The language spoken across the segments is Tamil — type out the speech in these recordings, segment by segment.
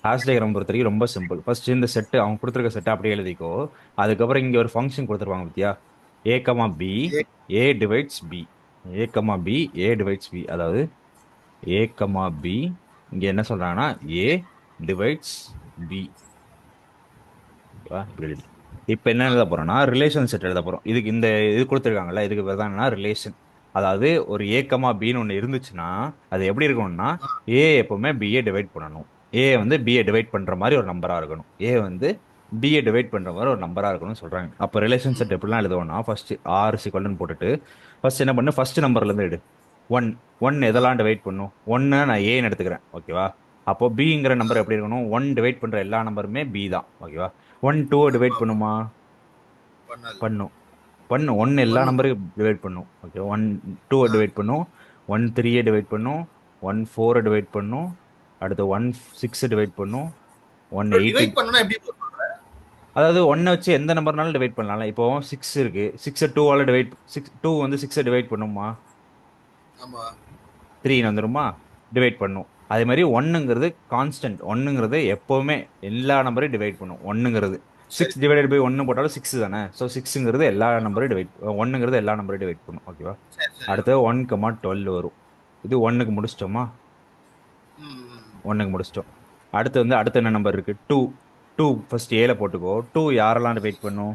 ஹேஷ் டயக்ராம் பொறுத்த வரைக்கும் ரொம்ப சிம்பிள். ஃபர்ஸ்ட் இந்த செட்டு அவங்க கொடுத்துருக்க செட்டை அப்படியே எழுதிக்கோ. அதுக்கப்புறம் இங்கே ஒரு ஃபங்க்ஷன் கொடுத்துருவாங்க பத்தியா, ஏ கமா பி, ஏ ஏ டிவைட்ஸ் பி, ஏ கமா பி, ஏ டிவைட்ஸ் பி. அதாவது ஏ கமா பி, இங்கே என்ன சொல்கிறாங்கன்னா ஏ டிவைட்ஸ் பி. இப்படி எழுதி இப்போ என்ன எழுத போறோம்னா ரிலேஷன் செட் எழுத போறோம். இதுக்கு இந்த இது கொடுத்துருக்காங்கல்ல, இதுக்கு பேர் தான் என்னன்னா ரிலேஷன். அதாவது ஒரு ஏ கமா பின்னு ஒன்று இருந்துச்சுன்னா அது எப்படி இருக்கணும்னா ஏ எப்பவுமே பிஏ டிவைட் பண்ணணும். ஏ வந்து பிஏ டிவைட் பண்ற மாதிரி ஒரு நம்பரா இருக்கணும். ஏ வந்து பிஏ டிவைட் பண்ற மாதிரி ஒரு நம்பரா இருக்கணும்னு சொல்றாங்க. அப்போ ரிலேஷன் செட் எப்படிலாம் எழுதுவோம்னா ஃபர்ஸ்ட் ஆர் சிக்கல்னு போட்டுட்டு ஃபர்ஸ்ட் என்ன பண்ணு, ஃபர்ஸ்ட் நம்பர்ல இருந்து எடு. ஒன். ஒன் எதெல்லாம் டிவைட் பண்ணும், ஒன்னு நான் ஏன்னு எடுத்துக்கிறேன் ஓகேவா. அப்போ பிங்கிற நம்பர் எப்படி இருக்கணும், ஒன் டிவைட் பண்ற எல்லா நம்பருமே பி தான் ஓகேவா. ஒன் டூ டிவைட் ஆமா பண்ணுமா, பண்ணாது. பண்ணும். பண்ணும், ஒன் எல்லா பண்ணும். நம்பரையும் டிவைட் பண்ணும் ஓகே. ஒன் டூவை டிவைட் பண்ணும், ஒன் த்ரீயை டிவைட் பண்ணும், ஒன் ஃபோரை டிவைட் பண்ணும், அடுத்து ஒன் சிக்ஸை டிவைட் பண்ணும், ஒன் ப்ரோ எயிட்டு. டிவைட் பண்ணனும் எப்படி ப்ரோ சொல்ற? அதாவது ஒன்னை வச்சு எந்த நம்பர்னாலும் டிவைட் பண்ணலாம்ல. இப்போ சிக்ஸ் இருக்கு, சிக்ஸை டூவால் டிவைட், சிக்ஸ் டூ வந்து சிக்ஸை டிவைட் பண்ணுமா, ஆமா. த்ரீன்னு வந்துருமா, டிவைட் பண்ணும். அதே மாதிரி ஒன்னுங்கிறது கான்ஸ்டன்ட், ஒன்னுங்கிறது எப்போவுமே எல்லா நம்பரையும் டிவைட் பண்ணும். ஒன்னுங்கிறது சரி சிக்ஸ் டிவைடட் பை ஒன்று போட்டாலும் சிக்ஸ் தானே. ஸோ சிக்ஸுங்கிறது எல்லா நம்பரையும் டிவைட், ஒன்னுங்கிறது எல்லா நம்பரையும் டிவைட் பண்ணும் ஓகேவா. சரி சரி அடுத்து ஓகே. 1,12 வரும். இது ஒன்னுக்கு முடிச்சிட்டோமா, ம். ஒன்னுக்கு முடிச்சிட்டோம். அடுத்து வந்து அடுத்து என்ன நம்பர் இருக்கு, டூ. டூ ஃபர்ஸ்ட் ஏல போட்டுக்கோ. டூ யாரெல்லாம் டிவைட் பண்ணும்,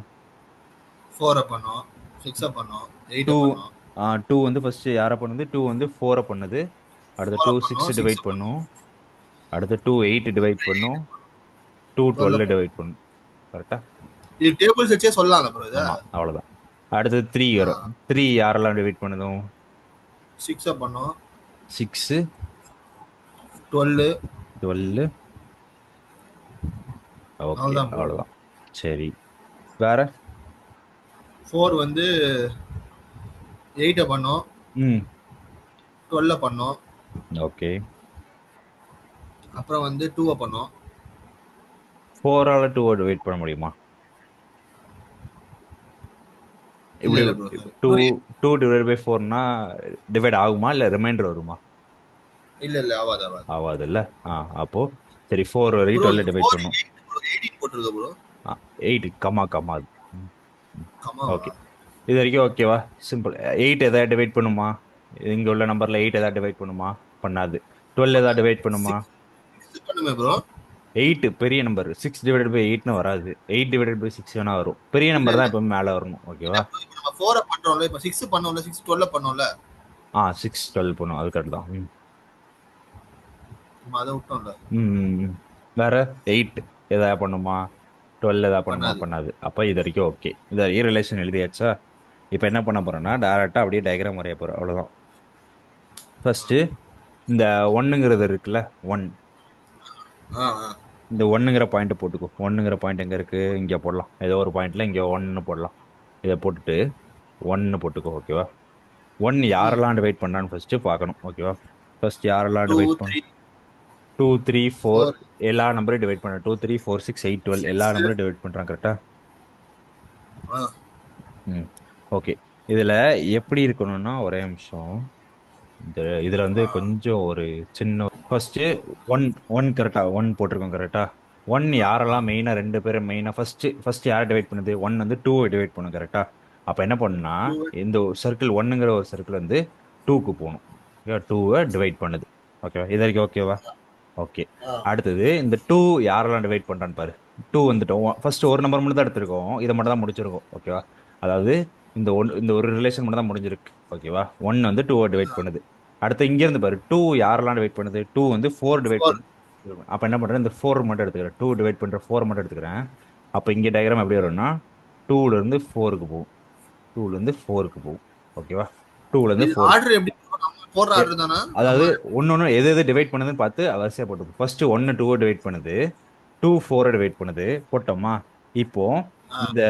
4 பண்ணோம், 6 பண்ணோம், டூ. 8 பண்ணோம், டூ வந்து ஃபர்ஸ்ட் யாரை பண்ணுது, டூ வந்து ஃபோரை பண்ணுது. அடுத்து டூ 4 சிக்ஸ் பண்ணோம், 6 டிவைட் பண்ணும். பண்ணோம், அடுத்து டூ எயிட் டிவைட் பண்ணும். டூ 12 டுவெல் பண்ணோம். டிவைட் பண்ணும். கரெக்டா. இது டேபிள்ஸ் வச்சே சொல்லலாம்ல ப்ரோ இத? ஆமா அவ்வளவுதான். அடுத்து த்ரீ ஆ வரும். த்ரீ யாரெல்லாம் டிவைட் பண்ணுதும், 6 பண்ணோம், சிக்ஸு, 12. டுவெல். ஓகே அவ்வளவுதான் ப்ரோ. அவ்வளவுதான். சரி, வேற. 4 வந்து 8 பண்ணோம், ம். 12 பண்ணோம், ஓகே. அப்புறம் வந்து 2 பண்ணோம். ஃபோரால் டூ டிவைட் பண்ண முடியுமா, இல்ல இப்படி. இல்ல bro. Two, two divide by ஃபோர்னா டிவைட் ஆகுமா இல்லை ரிமைண்டர் வருமா, இல்ல இல்ல ஆவாது ஆவாது. ஆகாது இல்ல. அப்போ சரி, ஃபோர் வரைக்கும் ப்ரோ டுவெல் இங்க டிவைட் 4 பண்ணும். 8 ப்ரோ 18 போட்டுருங்க ப்ரோ. எயிட் கம்மா கம்மா அது. கமாவா? ஓகே, இது வரைக்கும் ஓகேவா, சிம்பிள். எயிட் எதாவது டிவைட் பண்ணுமா, இங்க உள்ள நம்பர்ல எயிட் எதாவது டிவைட் பண்ணுமா, பண்ணாது. டுவெல் எதாவது டிவைட் பண்ணுமா, 6 பண்ணுமே ப்ரோ. எயிட் பெரிய நம்பர். சிக்ஸ் டிவைடட் பை எயிட்னு வராது, எயிட் டிவைடட் பை சிக்ஸ் வேணா வரும். பெரிய இல்ல நம்பர் இல்ல. தான் எப்பவுமே மேலே வரணும் இல்ல ஓகேவா. ப்ரோ இப்ப நம்ம 4 பண்றோம்ல, இப்ப 6 பண்ணோம்ல, 6 12 பண்ணோம்ல. சிக்ஸ் டுவெல் பண்ணும், அது கரெக்ட் தான். ம். நம்ம அத விட்டோம்ல. ம், ம், ம். வேற. எயிட் எதா பண்ணுமா, டுவெல் எதா பண்ணுமா, பண்ணாது. பண்ணாது. அப்போ இது வரைக்கும் ஓகே, இது வரைக்கும் ரிலேஷன் எழுதியாச்சா. இப்போ என்ன பண்ண போறோம்னா டேரெக்டாக அப்படியே டயக்ராம் வரைய போறோம் அவ்வளோதான். ஃபர்ஸ்ட் இந்த ஒன்னுங்கிறது இருக்குல்ல, ஒன். ஆ ஆ. இந்த ஒன்னுங்கிற பாயிண்ட் போட்டுக்கோ. ஒன்னுங்கிற பாயிண்ட் எங்க இருக்கு, இங்கே போடலாம். ஏதோ ஒரு பாயிண்ட்ல இங்கே ஒன்னு போடலாம். இதை போட்டுட்டு ஒன்னு போட்டுக்கோ ஓகேவா. ஒன் ம். யாரெல்லாம் டிவைட் பண்ணான்னு ஃபர்ஸ்ட் பார்க்கணும் ஓகேவா. ஃபர்ஸ்ட் யாரெல்லாம் 2 டிவைட் பண்ண, 3 டூ த்ரீ ஃபோர் 4 எல்லா நம்பரையும் டிவைட் பண்ண. Two three four six eight twelve எல்லா 6. நம்பரையும் டிவைட் பண்ணுறான் கரெக்டா. ஆ ம். ஓகே. இதுல எப்படி இருக்கணும்னா ஒரே நிமிஷம். இந்த இதுல வந்து ஆ. கொஞ்சம் ஒரு சின்ன ஃபர்ஸ்ட் ஒன். ஒன் கரெக்டா, ஒன் போட்டிருக்கோம் கரெக்டா. ஒன் ஆ. யாரெல்லாம் மெயினா, ரெண்டு பேரும் மெயினா ஃபர்ஸ்ட் ஃபர்ஸ்ட் யாரை டிவைட் பண்ணுது, ஒன் வந்து டூ டிவைட் பண்ணும் கரெக்டா. அப்ப என்ன பண்ணுனா 2 இந்த சர்க்கிள் ஒன்னுங்கிற ஒரு சர்க்கிள் வந்து டூக்கு போகணும். டூவை டிவைட் பண்ணுது ஓகேவா. இது வரைக்கும் ஓகேவா. ஓகே. ஆ. அடுத்தது இந்த டூ யாரெல்லாம் டிவைட் பண்றான்னு பாரு. டூ வந்துட்டோம், ஃபர்ஸ்ட் ஒரு நம்பர் மட்டும் தான் எடுத்திருக்கோம், இதை மட்டும் தான் முடிச்சிருக்கோம் ஓகேவா. அதாவது இந்த ஒன், இந்த ஒரு ரிலேஷன் மட்டும் தான் முடிஞ்சிருக்கு ஓகேவா. ஒன் வந்து டூவை டிவைட் பண்ணுது. அடுத்து இங்க இருந்து பாரு, டூ யாரெல்லாம் டிவைட் பண்ணுது, டூ வந்து ஃபோர் டிவைட் 4. பண்ணு. அப்ப என்ன பண்றேன், இந்த ஃபோர் மட்டும் எடுத்துக்கிறேன், டூ டிவைட் பண்ற ஃபோர் மட்டும் எடுத்துக்கிறேன். அப்ப இங்க டயக்ராம் எப்படி வரும்னா டூல இருந்து ஃபோருக்கு போகும், டூல இருந்து ஃபோருக்கு போகும் ஓகேவா. டூல இருந்து இது ஃபோர். ஆர்டர் எப்படி ப்ரோ? நம்ம போடுற ஆர்டர் தானா? அதாவது நம்ம ஒன்னொன்னு எது எது டிவைட் பண்ணுதுன்னு பார்த்து வரிசையா போட்டு ஃபர்ஸ்ட் ஒன்னு டூவை டிவைட் பண்ணுது, டூ ஃபோரை டிவைட் பண்ணுது போட்டோமா. இப்போ ஆ. இந்த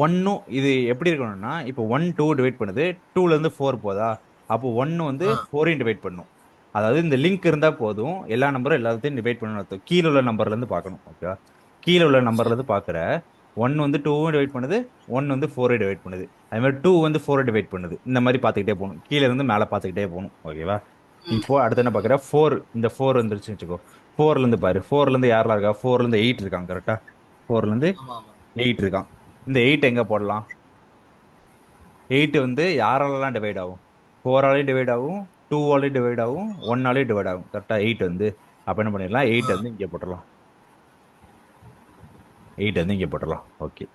ஒன்னும் இது எப்படி இருக்கணும்னா, இப்போ ஒன் டூ டிவைட் பண்ணுது, டூல இருந்து ஃபோர் போதா. அப்போ ஒன்னு வந்து ஆ. ஃபோரையும் டிவைட் பண்ணும். அதாவது இந்த லிங்க் இருந்தா போதும், எல்லா நம்பரும் எல்லாத்தையும் டிவைட் பண்ணணும் அர்த்தம். கீழே உள்ள நம்பர்ல இருந்து பார்க்கணும் ஓகேவா. கீழே உள்ள நம்பர்ல சரி. இருந்து பார்க்குற ஒன் வந்து டூவும் டிவைட் பண்ணுது, ஒன் வந்து ஃபோரை டிவைட் பண்ணுது. அதே மாதிரி டூ வந்து ஃபோரை டிவைட் பண்ணுது. இந்த மாதிரி பார்த்துக்கிட்டே போகணும், கீழே இருந்து மேலே பார்த்துக்கிட்டே போகணும் ஓகேவா. இப்போ அடுத்து என்ன பார்க்குற 4, இந்த 4 வந்துருச்சு வச்சுக்கோ. 4ல இருந்து பாரு, 4ல இருந்து யாரெல்லாம் இருக்கா, 4ல இருந்து 8 இருக்காங்க கரெக்டா. 4ல இருந்து ஆமா ஆமா 8 இருக்கான். இந்த 8 எங்க போடலாம்? 8 வந்து யாராலலாம் டிவைட் ஆகும்? 4ஆலையும் டிவைட் ஆகும், 2ஆலையும் டிவைட் ஆகும், 1ஆலையும் டிவைட் ஆகும் கரெக்டா. 8 வந்து அப்போ என்ன பண்ணிடலாம், 8 வந்து இங்கே போட்டுடலாம். 8 வந்து இங்கே போட்டுடலாம். ஓகே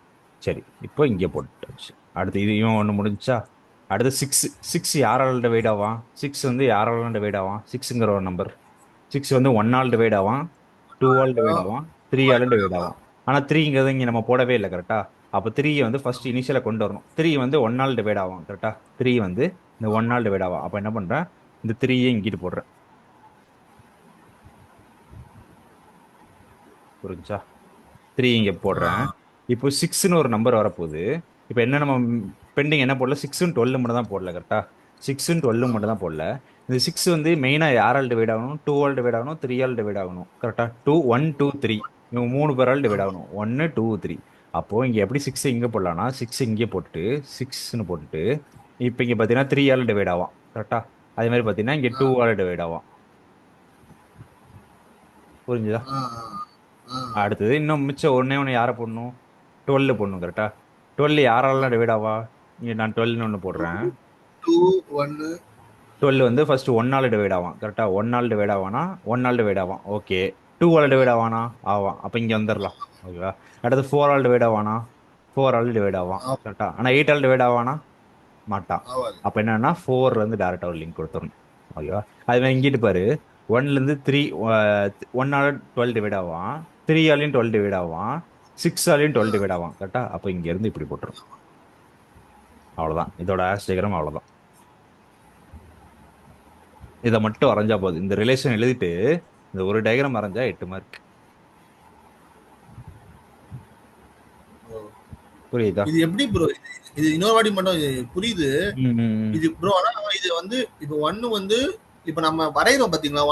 சரி, இப்போ இங்கே போட்டாச்சு. அடுத்து இதையும் ஒன்று முடிஞ்சா, அடுத்து 6. 6 யாரால டிவைட் ஆவான்? 6 வந்து யாரால டிவைட் ஆவான்? 6ங்கிற ஒரு நம்பர். 6 வந்து 1ஆல் டிவைட் ஆவான், 2ஆல் டிவைட் ஆவான், 3ஆலும் டிவைட் ஆவான். ஆனால் 3ங்கிறது இங்கே நம்ம போடவே இல்லை கரெக்டா. அப்போ 3 வந்து ஃபர்ஸ்ட் இனிஷியலாக கொண்டு வரணும். 3 வந்து 1ஆல் டிவைட் ஆவான் கரெக்டா. 3 வந்து இந்த 1ஆல் டிவைட் ஆவான். அப்போ என்ன பண்ணுறேன், இந்த 3யை இங்கிட்டு போடுறேன். புரிஞ்சா? 3 இங்கே போடுறேன். இப்போ 6ன்னு ஒரு நம்பர் வரப்போகுது. இப்போ என்ன நம்ம பெண்டிங் என்ன போடல, 6ன்னு 12 மட்டும் தான் போடல கரெக்டா. 6ன்னு 12 மட்டும் தான் போடல. இந்த 6 வந்து மெயினாக யாரால் டிவைட் ஆகணும்? 2ஆல் டிவைட் ஆகணும், 3ஆல் டிவைட் ஆகணும் கரெக்டா. 2 1 2 3 இவங்க 3 பேரால் டிவைட் ஆகணும். 1 2 3. அப்போ இங்கே எப்படி 6 இங்கே போடலாம்னா, 6 இங்கே போட்டுட்டு 6ன்னு போட்டுட்டு, இப்போ இங்கே பார்த்தீங்கன்னா 3ஆல் டிவைட் ஆவான் கரெக்டா. அதே மாதிரி பார்த்தீங்கன்னா இங்கே 2ஆல் டிவைட் ஆவான். புரிஞ்சுதா? அடுத்தது இன்னும் மிச்சம் ஒன்னே ஒன்று யாரை போடணும்? 12 போடணும் கரெக்டா. 12 யாரெல்லாம் டிவைட் ஆவா? இங்கே நான் 12ன்னு ஒன்று போடுறேன். 2 1 12 வந்து ஃபர்ஸ்ட் 1ஆல் டிவைட் ஆவான் கரெக்டா. 1ஆல் டிவைட் ஆவானா, 1ஆல் டிவைட் ஆவான். ஓகே. 2ஆல் டிவைட் ஆவானா, ஆவான். அப்போ இங்கே வந்துடலாம். ஓகேவா. அடுத்து 4ஆல் டிவைட் ஆவானா, 4ஆல் டிவைட் ஆவான் கரெக்டா. ஆனால் 8ஆல் டிவைட் ஆவானா, மாட்டான். ஆவாது. அப்போ என்னன்னா 4 இருந்து டேரக்டாக ஒரு லிங்க் கொடுத்துடணும். ஓகேவா. அது மாதிரி இங்கிட்டு பாரு, 1லேருந்து 3, 1ஆல் 12 டிவைட் ஆவான், 3ஆலையும் 12 டிவைட் ஆவான், 6ஆலையும் 12 டிவைட் ஆவான் கரெக்டா. அப்போ இங்கேருந்து இப்படி போட்டுரும். அவ்வளோதான் இதோட ஆஸ் டயக்ராம். அவ்வளோதான். இதை மட்டும் வரைஞ்சா போதும். இந்த ரிலேஷன் எழுதிட்டு இந்த ஒரு டயக்ராம் வரைஞ்சா 8 மார்க். புரியுதா? இது எப்படி ப்ரோ? இது இன்னொரு வாட்டி மட்டும் புரியுது. ம், ம், ம். இது ப்ரோ, ஆனா இது வந்து இப்ப 1 வந்து இப்ப நம்ம வரைகிறோம் பாத்தீங்களா,